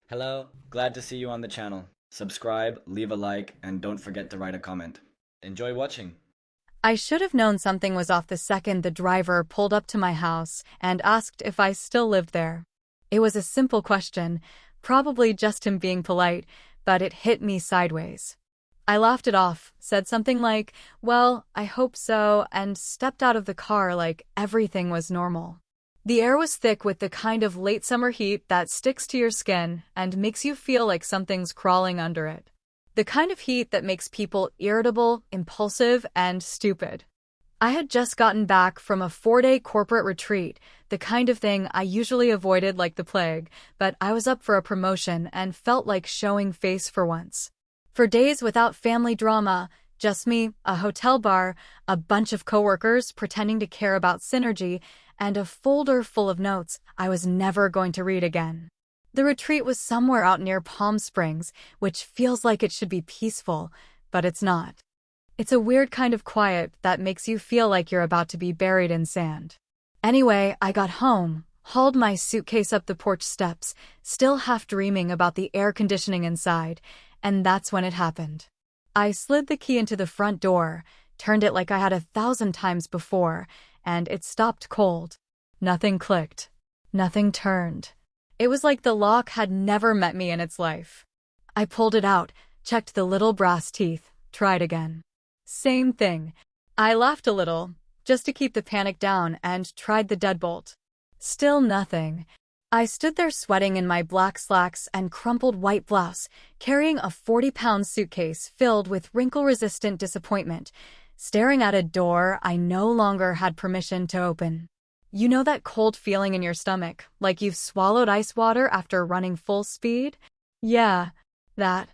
Hello, glad to see you on the channel. Subscribe, leave a like, and don't forget to write a comment. Enjoy watching. I should have known something was off the second the driver pulled up to my house and asked if I still lived there. It was a simple question, probably just him being polite, but it hit me sideways. I laughed it off, said something like, "Well, I hope so," and stepped out of the car like everything was normal. The air was thick with the kind of late summer heat that sticks to your skin and makes you feel like something's crawling under it. The kind of heat that makes people irritable, impulsive, and stupid. I had just gotten back from a 4-day corporate retreat, the kind of thing I usually avoided like the plague, but I was up for a promotion and felt like showing face for once. For days without family drama, just me, a hotel bar, a bunch of coworkers pretending to care about synergy, and a folder full of notes I was never going to read again. The retreat was somewhere out near Palm Springs, which feels like it should be peaceful, but it's not. It's a weird kind of quiet that makes you feel like you're about to be buried in sand. Anyway, I got home, hauled my suitcase up the porch steps, still half dreaming about the air conditioning inside, and that's when it happened. I slid the key into the front door, turned it like I had 1,000 times before, and it stopped cold. Nothing clicked. Nothing turned. It was like the lock had never met me in its life. I pulled it out, checked the little brass teeth, tried again. Same thing. I laughed a little, just to keep the panic down, and tried the deadbolt. Still nothing. I stood there sweating in my black slacks and crumpled white blouse, carrying a 40-pound suitcase filled with wrinkle-resistant disappointment, staring at a door I no longer had permission to open. You know that cold feeling in your stomach, like you've swallowed ice water after running full speed? Yeah, that.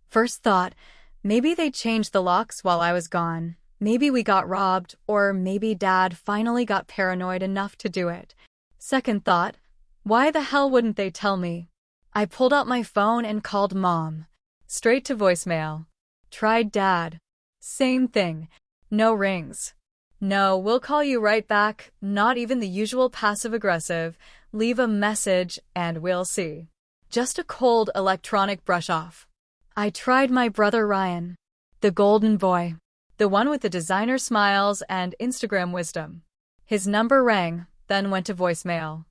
First thought, maybe they changed the locks while I was gone. Maybe we got robbed, or maybe Dad finally got paranoid enough to do it. Second thought, why the hell wouldn't they tell me? I pulled out my phone and called Mom. Straight to voicemail. Tried Dad. Same thing. No rings. No, we'll call you right back, not even the usual passive-aggressive, leave a message and we'll see. Just a cold electronic brush-off. I tried my brother Ryan. The golden boy. The one with the designer smiles and Instagram wisdom. His number rang, then went to voicemail.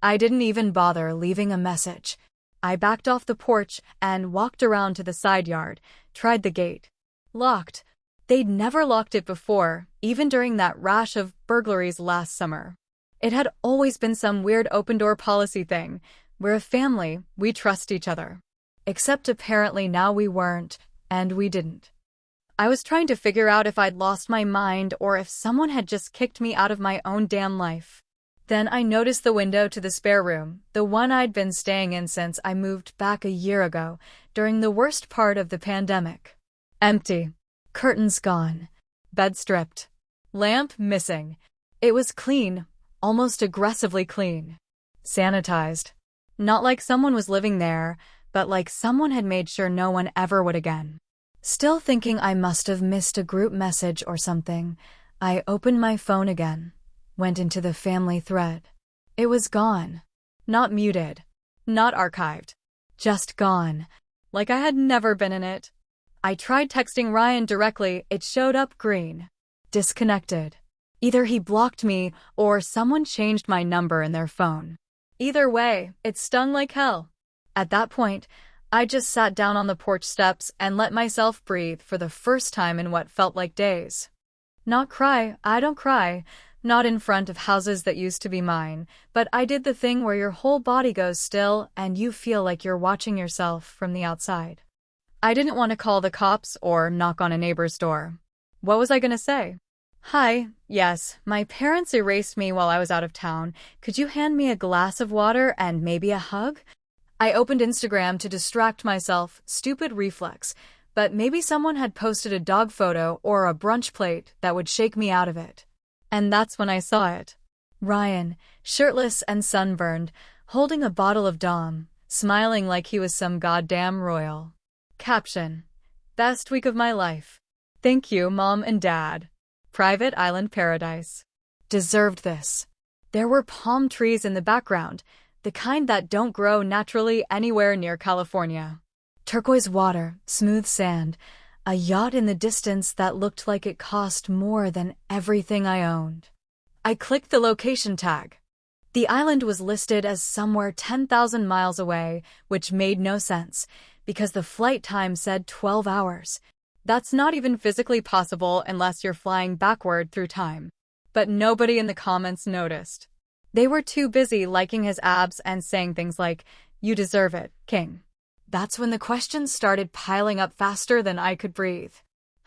I didn't even bother leaving a message. I backed off the porch and walked around to the side yard, tried the gate. Locked. They'd never locked it before, even during that rash of burglaries last summer. It had always been some weird open-door policy thing. We're a family, we trust each other. Except apparently now we weren't, and we didn't. I was trying to figure out if I'd lost my mind or if someone had just kicked me out of my own damn life. Then I noticed the window to the spare room, the one I'd been staying in since I moved back a year ago, during the worst part of the pandemic. Empty. Curtains gone. Bed stripped. Lamp missing. It was clean, almost aggressively clean. Sanitized. Not like someone was living there, but like someone had made sure no one ever would again. Still thinking I must have missed a group message or something, I opened my phone again. Went into the family thread. It was gone. Not muted. Not archived. Just gone. Like I had never been in it. I tried texting Ryan directly, it showed up green. Disconnected. Either he blocked me or someone changed my number in their phone. Either way, it stung like hell. At that point, I just sat down on the porch steps and let myself breathe for the first time in what felt like days. Not cry, I don't cry. Not in front of houses that used to be mine, but I did the thing where your whole body goes still and you feel like you're watching yourself from the outside. I didn't want to call the cops or knock on a neighbor's door. What was I going to say? Hi, yes, my parents erased me while I was out of town. Could you hand me a glass of water and maybe a hug? I opened Instagram to distract myself, stupid reflex, but maybe someone had posted a dog photo or a brunch plate that would shake me out of it. And that's when I saw it. Ryan, shirtless and sunburned, holding a bottle of Dom, smiling like he was some goddamn royal. Caption: Best week of my life. Thank you, Mom and Dad. Private Island Paradise. Deserved this. There were palm trees in the background. the kind that don't grow naturally anywhere near California. Turquoise water, smooth sand, a yacht in the distance that looked like it cost more than everything I owned. I clicked the location tag. The island was listed as somewhere 10,000 miles away, which made no sense, because the flight time said 12 hours. That's not even physically possible unless you're flying backward through time. But nobody in the comments noticed. They were too busy liking his abs and saying things like, "You deserve it, King." That's when the questions started piling up faster than I could breathe.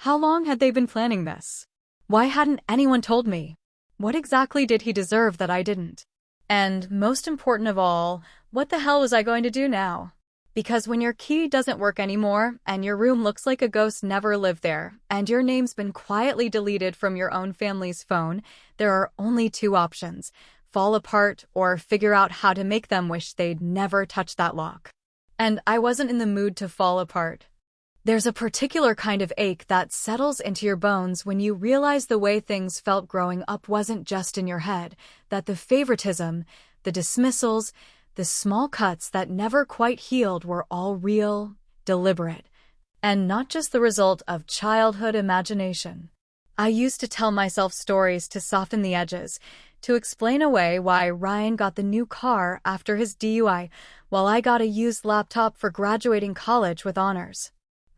How long had they been planning this? Why hadn't anyone told me? What exactly did he deserve that I didn't? And most important of all, what the hell was I going to do now? Because when your key doesn't work anymore, and your room looks like a ghost never lived there, and your name's been quietly deleted from your own family's phone, there are only two options: fall apart or figure out how to make them wish they'd never touched that lock. And I wasn't in the mood to fall apart. There's a particular kind of ache that settles into your bones when you realize the way things felt growing up wasn't just in your head, that the favoritism, the dismissals, the small cuts that never quite healed were all real, deliberate, and not just the result of childhood imagination. I used to tell myself stories to soften the edges, to explain away why Ryan got the new car after his DUI, while I got a used laptop for graduating college with honors.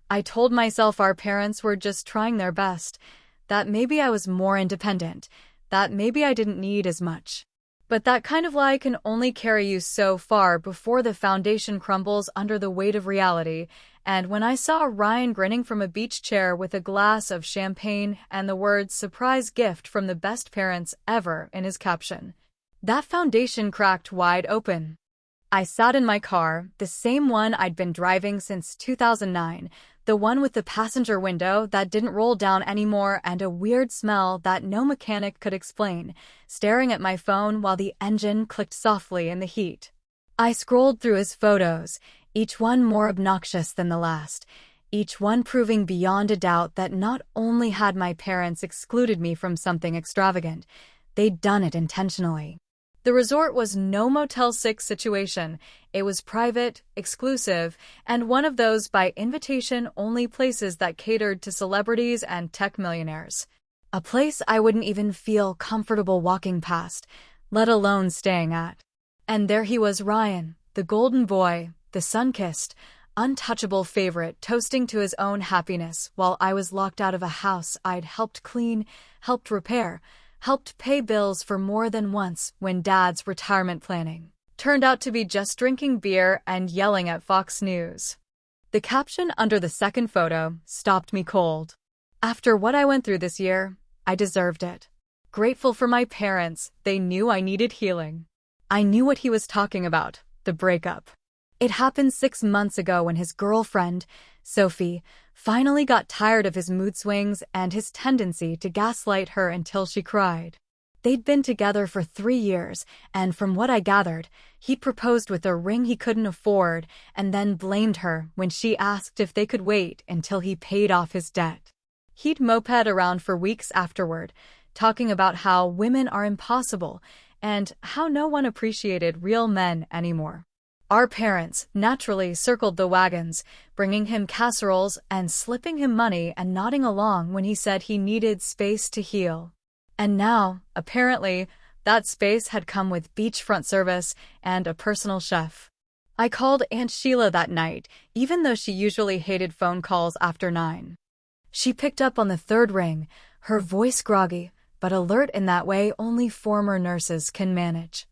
I told myself our parents were just trying their best, that maybe I was more independent, that maybe I didn't need as much. But that kind of lie can only carry you so far before the foundation crumbles under the weight of reality, and when I saw Ryan grinning from a beach chair with a glass of champagne and the words "surprise gift from the best parents ever" in his caption, that foundation cracked wide open. I sat in my car, the same one I'd been driving since 2009, the one with the passenger window that didn't roll down anymore and a weird smell that no mechanic could explain, staring at my phone while the engine clicked softly in the heat. I scrolled through his photos, each one more obnoxious than the last, each one proving beyond a doubt that not only had my parents excluded me from something extravagant, they'd done it intentionally. The resort was no Motel 6 situation. It was private, exclusive, and one of those by invitation only places that catered to celebrities and tech millionaires. A place I wouldn't even feel comfortable walking past, let alone staying at. And there he was, Ryan, the golden boy, the sun-kissed, untouchable favorite, toasting to his own happiness while I was locked out of a house I'd helped clean, helped repair, helped pay bills for more than once when Dad's retirement planning turned out to be just drinking beer and yelling at Fox News. The caption under the second photo stopped me cold. After what I went through this year, I deserved it. Grateful for my parents, they knew I needed healing. I knew what he was talking about, the breakup. It happened 6 months ago when his girlfriend, Sophie, finally got tired of his mood swings and his tendency to gaslight her until she cried. They'd been together for 3 years, and from what I gathered, he'd proposed with a ring he couldn't afford and then blamed her when she asked if they could wait until he paid off his debt. He'd moped around for weeks afterward, talking about how women are impossible and how no one appreciated real men anymore. Our parents naturally circled the wagons, bringing him casseroles and slipping him money and nodding along when he said he needed space to heal. And now, apparently, that space had come with beachfront service and a personal chef. I called Aunt Sheila that night, even though she usually hated phone calls after 9. She picked up on the third ring, her voice groggy, but alert in that way only former nurses can manage.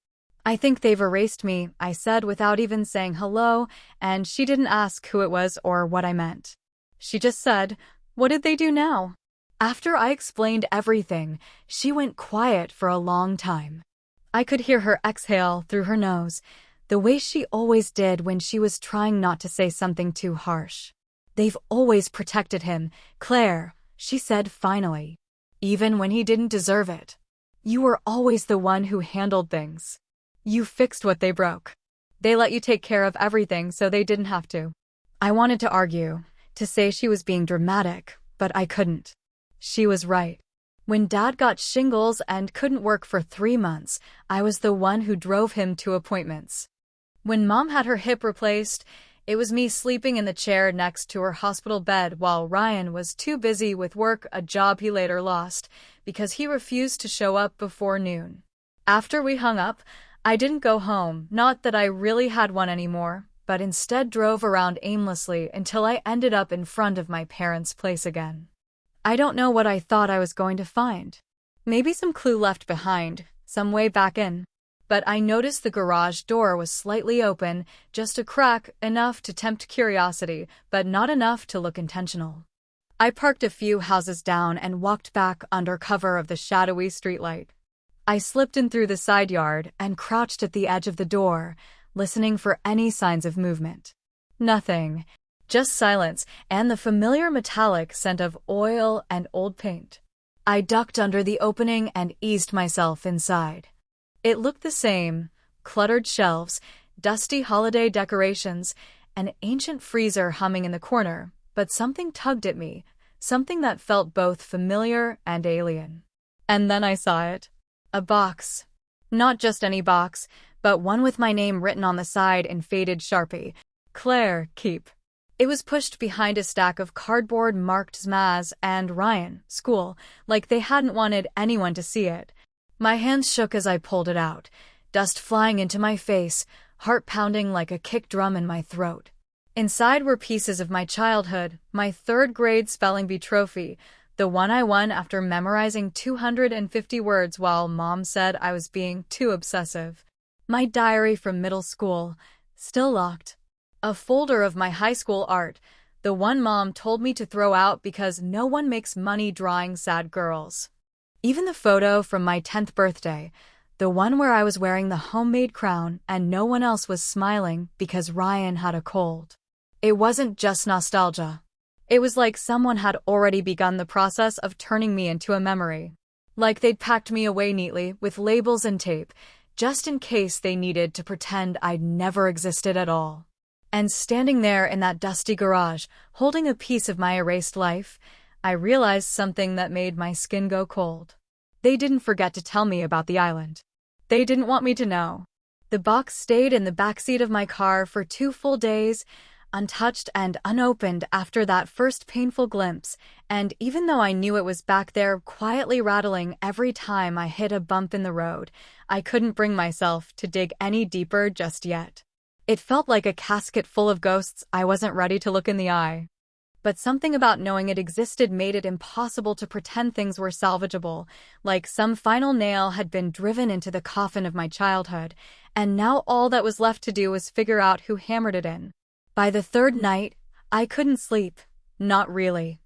"I think they've erased me," I said without even saying hello, and she didn't ask who it was or what I meant. She just said, "What did they do now?" After I explained everything, she went quiet for a long time. I could hear her exhale through her nose, the way she always did when she was trying not to say something too harsh. "They've always protected him, Claire," she said finally. "Even when he didn't deserve it. You were always the one who handled things. You fixed what they broke. They let you take care of everything so they didn't have to." I wanted to argue, to say she was being dramatic, but I couldn't. She was right. When Dad got shingles and couldn't work for 3 months, I was the one who drove him to appointments. When Mom had her hip replaced, it was me sleeping in the chair next to her hospital bed while Ryan was too busy with work, a job he later lost because he refused to show up before noon. After we hung up, I didn't go home, not that I really had one anymore, but instead drove around aimlessly until I ended up in front of my parents' place again. I don't know what I thought I was going to find. Maybe some clue left behind, some way back in. But I noticed the garage door was slightly open, just a crack enough to tempt curiosity, but not enough to look intentional. I parked a few houses down and walked back under cover of the shadowy streetlight. I slipped in through the side yard and crouched at the edge of the door, listening for any signs of movement. Nothing. Just silence and the familiar metallic scent of oil and old paint. I ducked under the opening and eased myself inside. It looked the same: cluttered shelves, dusty holiday decorations, an ancient freezer humming in the corner, but something tugged at me, something that felt both familiar and alien. And then I saw it. A box. Not just any box, but one with my name written on the side in faded Sharpie. Claire, keep. It was pushed behind a stack of cardboard marked Zmaz and Ryan, school, like they hadn't wanted anyone to see it. My hands shook as I pulled it out, dust flying into my face, heart pounding like a kick drum in my throat. Inside were pieces of my childhood, my third-grade spelling bee trophy, the one I won after memorizing 250 words while Mom said I was being too obsessive. My diary from middle school, still locked. A folder of my high school art, the one Mom told me to throw out because no one makes money drawing sad girls. Even the photo from my 10th birthday, the one where I was wearing the homemade crown and no one else was smiling because Ryan had a cold. It wasn't just nostalgia. It was like someone had already begun the process of turning me into a memory. Like they'd packed me away neatly with labels and tape, just in case they needed to pretend I'd never existed at all. And standing there in that dusty garage, holding a piece of my erased life, I realized something that made my skin go cold. They didn't forget to tell me about the island. They didn't want me to know. The box stayed in the backseat of my car for 2 full days, untouched and unopened after that first painful glimpse, and even though I knew it was back there quietly rattling every time I hit a bump in the road, I couldn't bring myself to dig any deeper just yet. It felt like a casket full of ghosts I wasn't ready to look in the eye. But something about knowing it existed made it impossible to pretend things were salvageable, like some final nail had been driven into the coffin of my childhood, and now all that was left to do was figure out who hammered it in. By the 3rd night, I couldn't sleep. Not really.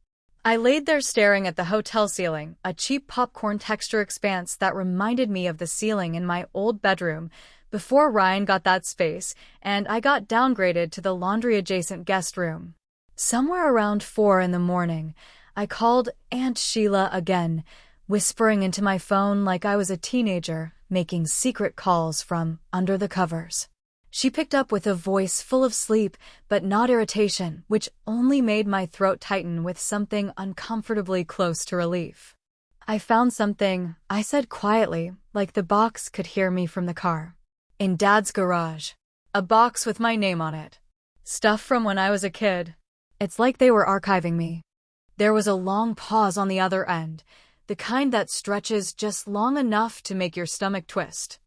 I laid there staring at the hotel ceiling, a cheap popcorn texture expanse that reminded me of the ceiling in my old bedroom, before Ryan got that space, and I got downgraded to the laundry-adjacent guest room. Somewhere around 4 in the morning, I called Aunt Sheila again, whispering into my phone like I was a teenager, making secret calls from under the covers. She picked up with a voice full of sleep, but not irritation, which only made my throat tighten with something uncomfortably close to relief. I found something, I said quietly, like the box could hear me from the car. In Dad's garage. A box with my name on it. Stuff from when I was a kid. It's like they were archiving me. There was a long pause on the other end, the kind that stretches just long enough to make your stomach twist.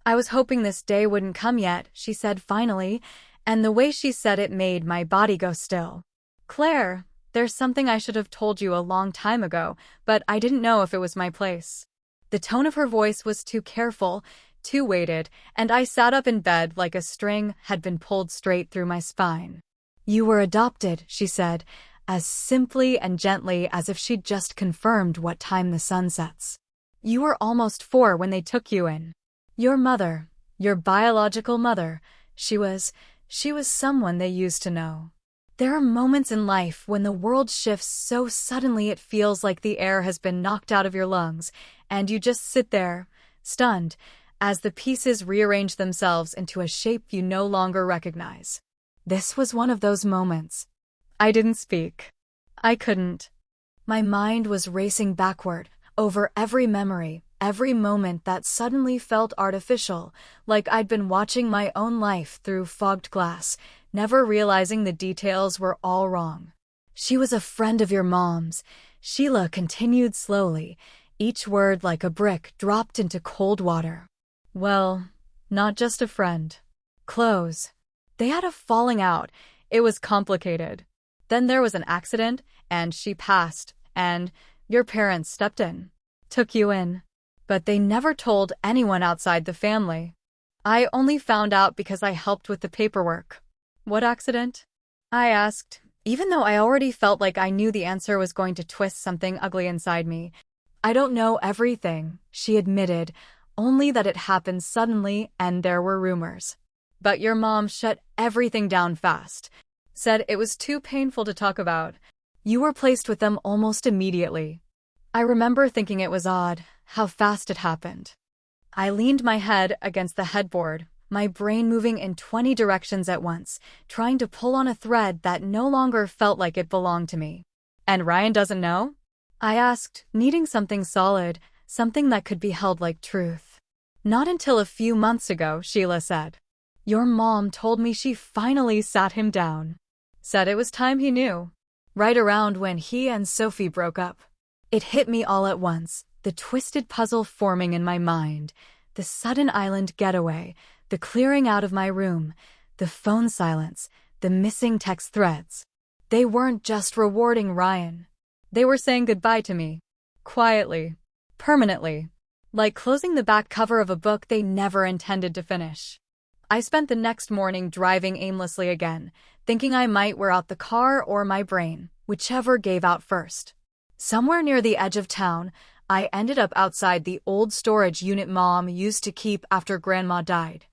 I was hoping this day wouldn't come yet, she said finally, and the way she said it made my body go still. Claire, there's something I should have told you a long time ago, but I didn't know if it was my place. The tone of her voice was too careful, too weighted, and I sat up in bed like a string had been pulled straight through my spine. You were adopted, she said, as simply and gently as if she'd just confirmed what time the sun sets. You were almost 4 when they took you in. Your mother, your biological mother, she was someone they used to know. There are moments in life when the world shifts so suddenly it feels like the air has been knocked out of your lungs, and you just sit there, stunned, as the pieces rearrange themselves into a shape you no longer recognize. This was one of those moments. I didn't speak. I couldn't. My mind was racing backward, over every memory, every moment that suddenly felt artificial, like I'd been watching my own life through fogged glass, never realizing the details were all wrong. She was a friend of your mom's, Sheila continued slowly, each word like a brick dropped into cold water. Well, not just a friend. Close. They had a falling out. It was complicated. Then there was an accident, and she passed, and your parents stepped in. Took you in. But they never told anyone outside the family. I only found out because I helped with the paperwork. What accident? I asked, even though I already felt like I knew the answer was going to twist something ugly inside me. I don't know everything, she admitted, only that it happened suddenly and there were rumors. But your mom shut everything down fast. Said it was too painful to talk about. You were placed with them almost immediately. I remember thinking it was odd, how fast it happened. I leaned my head against the headboard, my brain moving in 20 directions at once, trying to pull on a thread that no longer felt like it belonged to me. And Ryan doesn't know? I asked, needing something solid, something that could be held like truth. Not until a few months ago, Sheila said. Your mom told me she finally sat him down. Said it was time he knew. Right around when he and Sophie broke up. It hit me all at once, the twisted puzzle forming in my mind, the sudden island getaway, the clearing out of my room, the phone silence, the missing text threads. They weren't just rewarding Ryan. They were saying goodbye to me. Quietly. Permanently. Like closing the back cover of a book they never intended to finish. I spent the next morning driving aimlessly again, thinking I might wear out the car or my brain, whichever gave out first. Somewhere near the edge of town, I ended up outside the old storage unit Mom used to keep after Grandma died.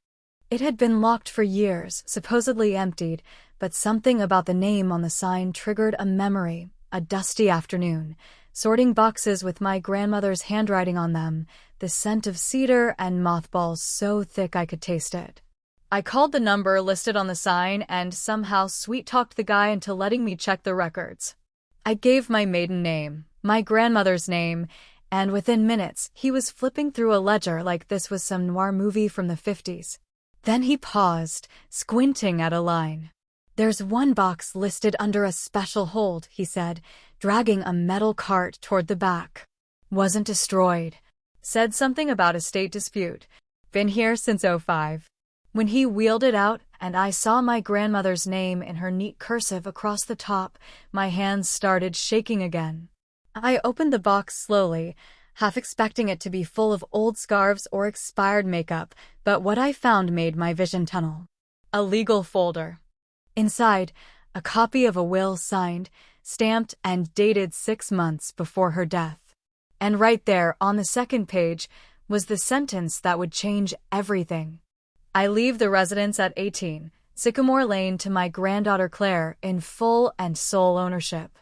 It had been locked for years, supposedly emptied, but something about the name on the sign triggered a memory, a dusty afternoon, sorting boxes with my grandmother's handwriting on them, the scent of cedar and mothballs so thick I could taste it. I called the number listed on the sign and somehow sweet-talked the guy into letting me check the records. I gave my maiden name, my grandmother's name, and within minutes he was flipping through a ledger like this was some noir movie from the 50s. Then he paused, squinting at a line. There's one box listed under a special hold, he said, dragging a metal cart toward the back. Wasn't destroyed. Said something about a state dispute. Been here since '05. When he wheeled it out and I saw my grandmother's name in her neat cursive across the top, my hands started shaking again. I opened the box slowly, half expecting it to be full of old scarves or expired makeup, but what I found made my vision tunnel. A legal folder. Inside, a copy of a will signed, stamped, and dated 6 months before her death. And right there, on the second page, was the sentence that would change everything. I leave the residence at 18, Sycamore Lane, to my granddaughter Claire in full and sole ownership.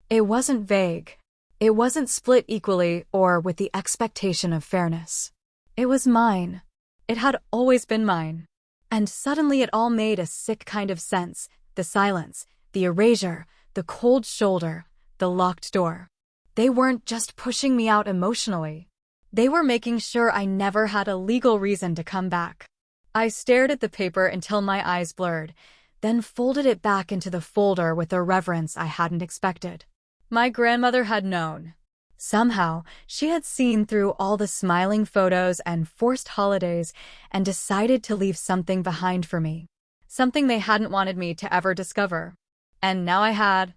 It wasn't vague. It wasn't split equally or with the expectation of fairness. It was mine. It had always been mine. And suddenly it all made a sick kind of sense. The silence, the erasure, the cold shoulder, the locked door. They weren't just pushing me out emotionally. They were making sure I never had a legal reason to come back. I stared at the paper until my eyes blurred, then folded it back into the folder with a reverence I hadn't expected. My grandmother had known. Somehow, she had seen through all the smiling photos and forced holidays and decided to leave something behind for me. Something they hadn't wanted me to ever discover. And now I had.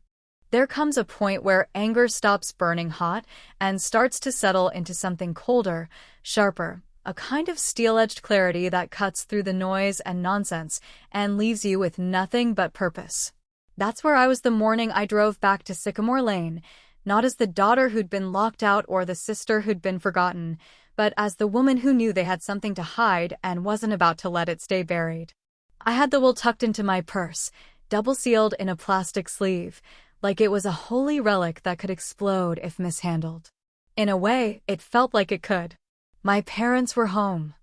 There comes a point where anger stops burning hot and starts to settle into something colder, sharper, a kind of steel-edged clarity that cuts through the noise and nonsense and leaves you with nothing but purpose. That's where I was the morning I drove back to Sycamore Lane, not as the daughter who'd been locked out or the sister who'd been forgotten, but as the woman who knew they had something to hide and wasn't about to let it stay buried. I had the will tucked into my purse, double-sealed in a plastic sleeve, like it was a holy relic that could explode if mishandled. In a way, it felt like it could. My parents were home.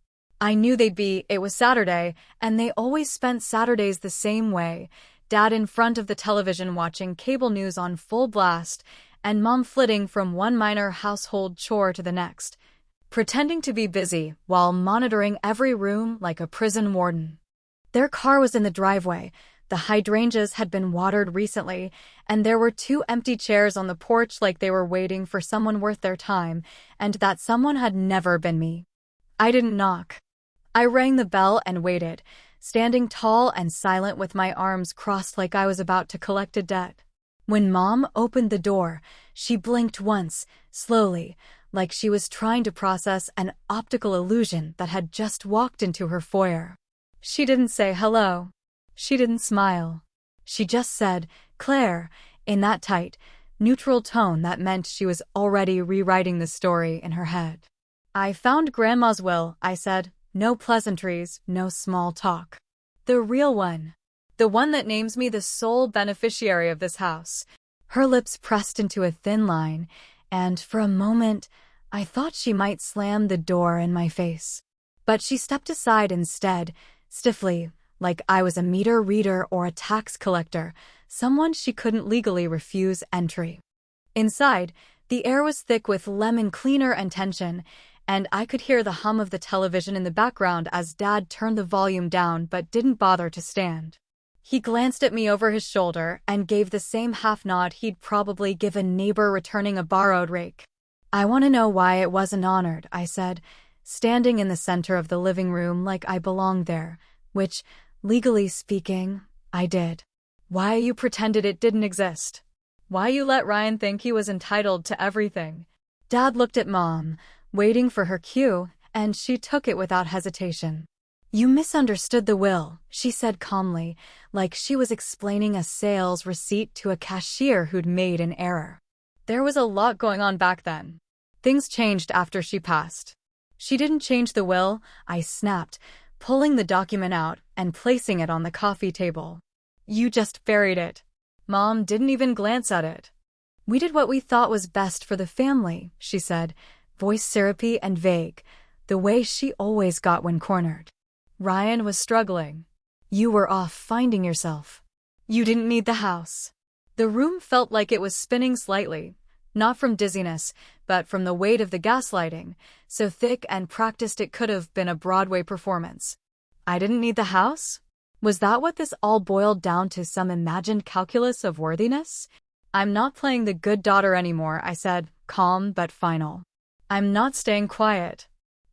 I knew they'd be. It was Saturday, and they always spent Saturdays the same way. Dad in front of the television watching cable news on full blast, and Mom flitting from one minor household chore to the next. pretending to be busy while monitoring every room like a prison warden. Their car was in the driveway. The hydrangeas had been watered recently, and there were 2 empty chairs on the porch like they were waiting for someone worth their time, and that someone had never been me. I didn't knock. I rang the bell and waited, standing tall and silent with my arms crossed like I was about to collect a debt. When Mom opened the door, she blinked once, slowly, like she was trying to process an optical illusion that had just walked into her foyer. She didn't say hello. She didn't smile. She just said, "Claire," in that tight, neutral tone that meant she was already rewriting the story in her head. "I found Grandma's will," I said. No pleasantries, no small talk. "The real one. The one that names me the sole beneficiary of this house." Her lips pressed into a thin line, and for a moment, I thought she might slam the door in my face. But she stepped aside instead, stiffly, like I was a meter reader or a tax collector, someone she couldn't legally refuse entry. Inside, the air was thick with lemon cleaner and tension, and I could hear the hum of the television in the background as Dad turned the volume down but didn't bother to stand. He glanced at me over his shoulder and gave the same half-nod he'd probably give a neighbor returning a borrowed rake. "I want to know why it wasn't honored," I said, standing in the center of the living room like I belonged there, which, legally speaking, I did. "Why you pretended it didn't exist. Why you let Ryan think he was entitled to everything." Dad looked at Mom, waiting for her cue, and she took it without hesitation. "You misunderstood the will," she said calmly, like she was explaining a sales receipt to a cashier who'd made an error. There was a lot going on back then. Things changed after she passed. "She didn't change the will," I snapped, pulling the document out and placing it on the coffee table. "You just buried it." Mom didn't even glance at it. "We did what we thought was best for the family," she said, voice syrupy and vague, the way she always got when cornered. "Ryan was struggling. You were off finding yourself. You didn't need the house." The room felt like it was spinning slightly, not from dizziness, but from the weight of the gaslighting, so thick and practiced it could have been a Broadway performance. I didn't need the house? Was that what this all boiled down to, some imagined calculus of worthiness? "I'm not playing the good daughter anymore," I said, calm but final. "I'm not staying quiet."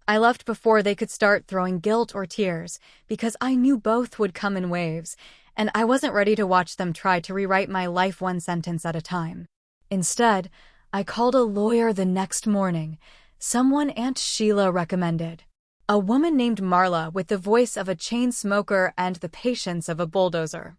I left before they could start throwing guilt or tears, because I knew both would come in waves, and I wasn't ready to watch them try to rewrite my life one sentence at a time. Instead, I called a lawyer the next morning, someone Aunt Sheila recommended. A woman named Marla with the voice of a chain smoker and the patience of a bulldozer.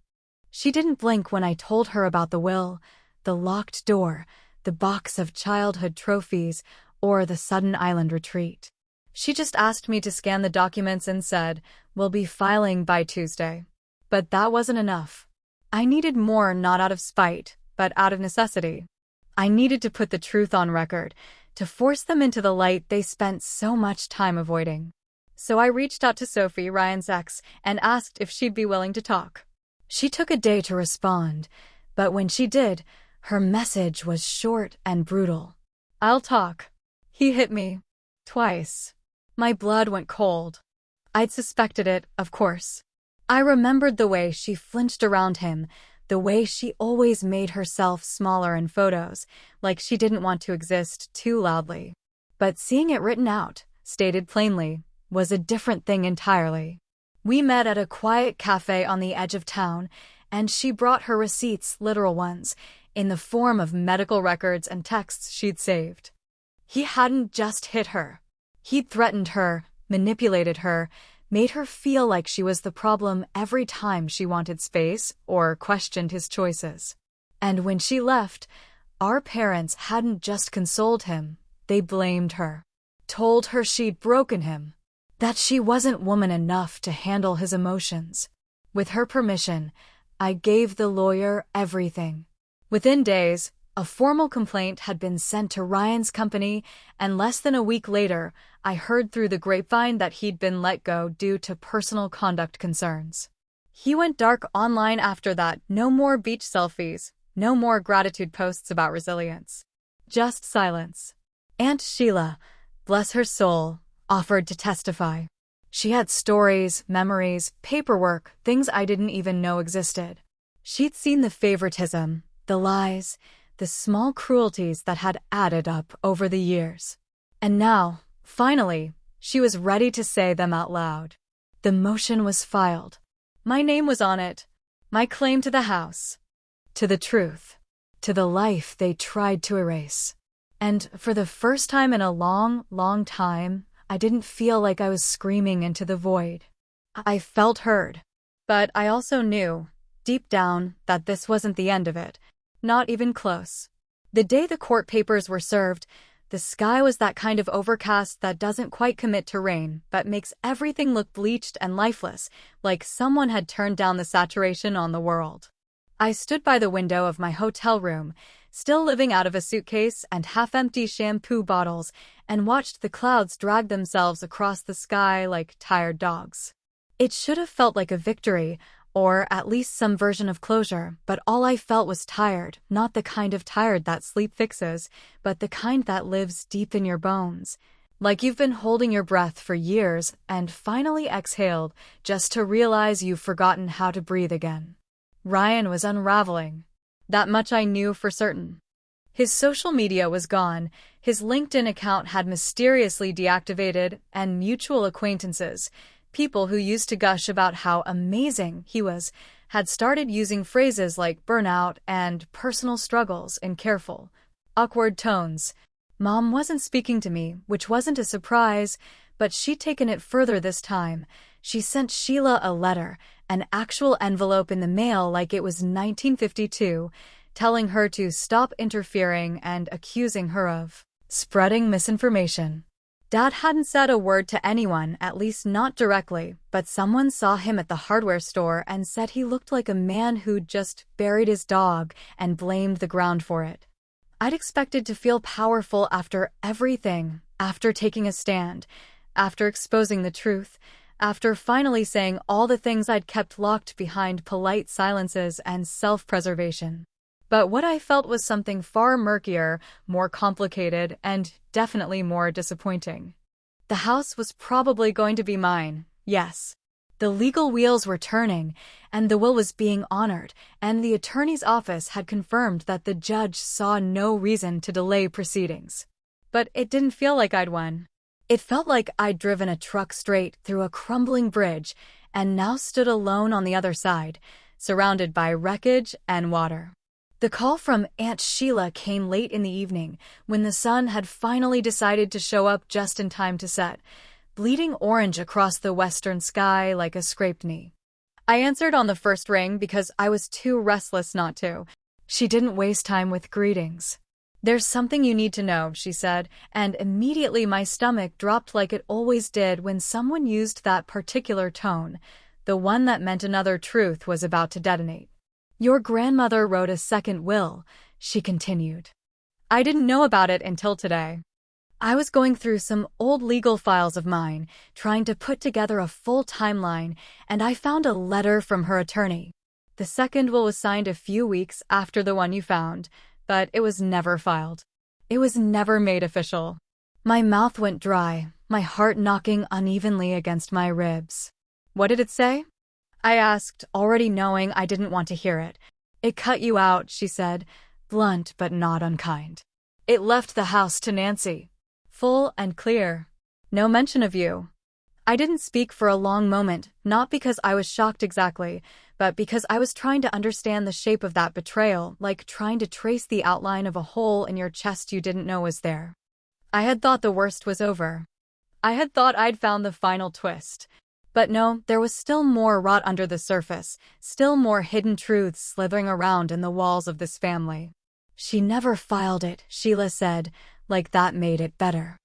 She didn't blink when I told her about the will, the locked door, the box of childhood trophies, or the sudden island retreat. She just asked me to scan the documents and said, "We'll be filing by Tuesday." But that wasn't enough. I needed more, not out of spite, but out of necessity. I needed to put the truth on record, to force them into the light they spent so much time avoiding. So I reached out to Sophie, Ryan's ex, and asked if she'd be willing to talk. She took a day to respond, but when she did, her message was short and brutal. "I'll talk." He hit me. Twice. My blood went cold. I'd suspected it, of course. I remembered the way she flinched around him, the way she always made herself smaller in photos, like she didn't want to exist too loudly. But seeing it written out, stated plainly, was a different thing entirely. We met at a quiet cafe on the edge of town, and she brought her receipts, literal ones, in the form of medical records and texts she'd saved. He hadn't just hit her. He'd threatened her, manipulated her, made her feel like she was the problem every time she wanted space or questioned his choices. And when she left, our parents hadn't just consoled him, they blamed her. Told her she'd broken him. That she wasn't woman enough to handle his emotions. With her permission, I gave the lawyer everything. Within days, a formal complaint had been sent to Ryan's company, and less than a week later, I heard through the grapevine that he'd been let go due to personal conduct concerns. He went dark online after that. No more beach selfies, no more gratitude posts about resilience. Just silence. Aunt Sheila, bless her soul, offered to testify. She had stories, memories, paperwork, things I didn't even know existed. She'd seen the favoritism, the lies, the small cruelties that had added up over the years. And now, finally, she was ready to say them out loud. The motion was filed. My name was on it. My claim to the house. To the truth. To the life they tried to erase. And for the first time in a long, long time, I didn't feel like I was screaming into the void. I felt heard. But I also knew, deep down, that this wasn't the end of it. Not even close. The day the court papers were served, the sky was that kind of overcast that doesn't quite commit to rain, but makes everything look bleached and lifeless, like someone had turned down the saturation on the world. I stood by the window of my hotel room, still living out of a suitcase and half-empty shampoo bottles, and watched the clouds drag themselves across the sky like tired dogs. It should have felt like a victory, or at least some version of closure, but all I felt was tired, not the kind of tired that sleep fixes, but the kind that lives deep in your bones. Like you've been holding your breath for years and finally exhaled just to realize you've forgotten how to breathe again. Ryan was unraveling. That much I knew for certain. His social media was gone, his LinkedIn account had mysteriously deactivated, and mutual acquaintances, people who used to gush about how amazing he was, had started using phrases like burnout and personal struggles in careful, awkward tones. Mom wasn't speaking to me, which wasn't a surprise, but she'd taken it further this time. She sent Sheila a letter, an actual envelope in the mail like it was 1952, telling her to stop interfering and accusing her of spreading misinformation. Dad hadn't said a word to anyone, at least not directly, but someone saw him at the hardware store and said he looked like a man who'd just buried his dog and blamed the ground for it. I'd expected to feel powerful after everything, after taking a stand, after exposing the truth, after finally saying all the things I'd kept locked behind polite silences and self-preservation. But what I felt was something far murkier, more complicated, and definitely more disappointing. The house was probably going to be mine, yes. The legal wheels were turning, and the will was being honored, and the attorney's office had confirmed that the judge saw no reason to delay proceedings. But it didn't feel like I'd won. It felt like I'd driven a truck straight through a crumbling bridge and now stood alone on the other side, surrounded by wreckage and water. The call from Aunt Sheila came late in the evening, when the sun had finally decided to show up just in time to set, bleeding orange across the western sky like a scraped knee. I answered on the first ring because I was too restless not to. She didn't waste time with greetings. "There's something you need to know," she said, and immediately my stomach dropped like it always did when someone used that particular tone, the one that meant another truth was about to detonate. "Your grandmother wrote a second will," she continued. "I didn't know about it until today. I was going through some old legal files of mine, trying to put together a full timeline, and I found a letter from her attorney. The second will was signed a few weeks after the one you found, but it was never filed. It was never made official." My mouth went dry, my heart knocking unevenly against my ribs. "What did it say?" I asked, already knowing I didn't want to hear it. "It cut you out," she said, blunt but not unkind. "It left the house to Nancy. Full and clear. No mention of you." I didn't speak for a long moment, not because I was shocked exactly, but because I was trying to understand the shape of that betrayal, like trying to trace the outline of a hole in your chest you didn't know was there. I had thought the worst was over. I had thought I'd found the final twist. But no, there was still more rot under the surface, still more hidden truths slithering around in the walls of this family. "She never filed it," Sheila said, like that made it better.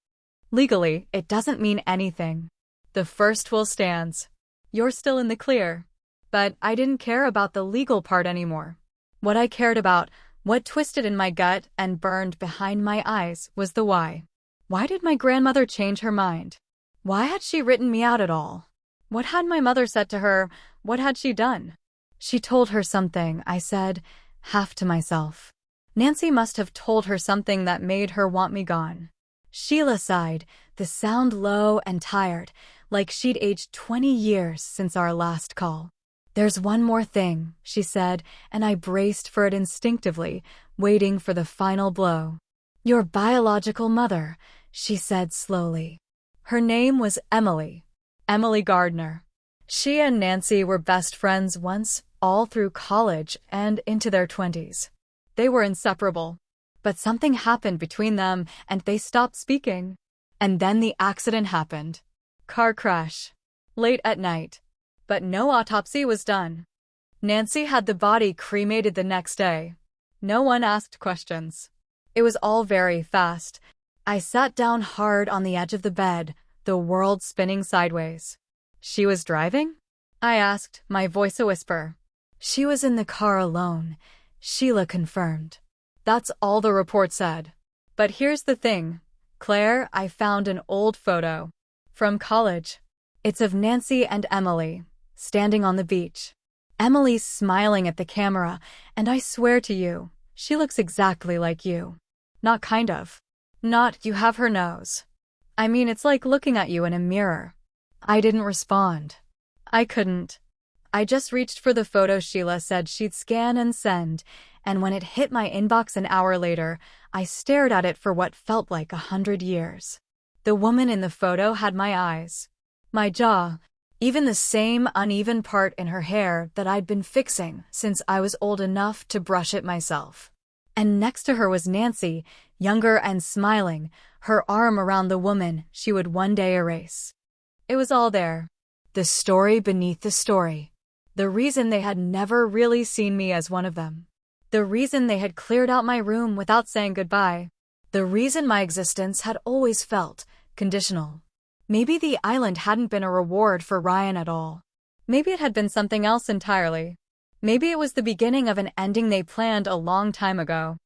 "Legally, it doesn't mean anything. The first will stands. You're still in the clear." But I didn't care about the legal part anymore. What I cared about, what twisted in my gut and burned behind my eyes, was the why. Why did my grandmother change her mind? Why had she written me out at all? What had my mother said to her? What had she done? "She told her something," I said, half to myself. Nancy must have told her something that made her want me gone. Sheila sighed, the sound low and tired, like she'd aged 20 years since our last call. "There's one more thing," she said, and I braced for it instinctively, waiting for the final blow. "Your biological mother," she said slowly. Her name was Emily. Emily Gardner. She and Nancy were best friends once, all through college and into their 20s. They were inseparable. But something happened between them and they stopped speaking. And then the accident happened. Car crash. Late at night. But no autopsy was done. Nancy had the body cremated the next day. No one asked questions. It was all very fast. I sat down hard on the edge of the bed, the world spinning sideways. "She was driving?" I asked, my voice a whisper. "She was in the car alone," Sheila confirmed. That's all the report said. But here's the thing, Claire, I found an old photo. From college. It's of Nancy and Emily, standing on the beach. Emily's smiling at the camera, and I swear to you, she looks exactly like you. Not kind of. Not you have her nose. I mean, it's like looking at you in a mirror. I didn't respond. I couldn't. I just reached for the photo Sheila said she'd scan and send, and when it hit my inbox an hour later, I stared at it for what felt like 100 years. The woman in the photo had my eyes, my jaw, even the same uneven part in her hair that I'd been fixing since I was old enough to brush it myself. And next to her was Nancy, younger and smiling, her arm around the woman she would one day erase. It was all there. The story beneath the story. The reason they had never really seen me as one of them. The reason they had cleared out my room without saying goodbye. The reason my existence had always felt conditional. Maybe the island hadn't been a reward for Ryan at all. Maybe it had been something else entirely. Maybe it was the beginning of an ending they planned a long time ago.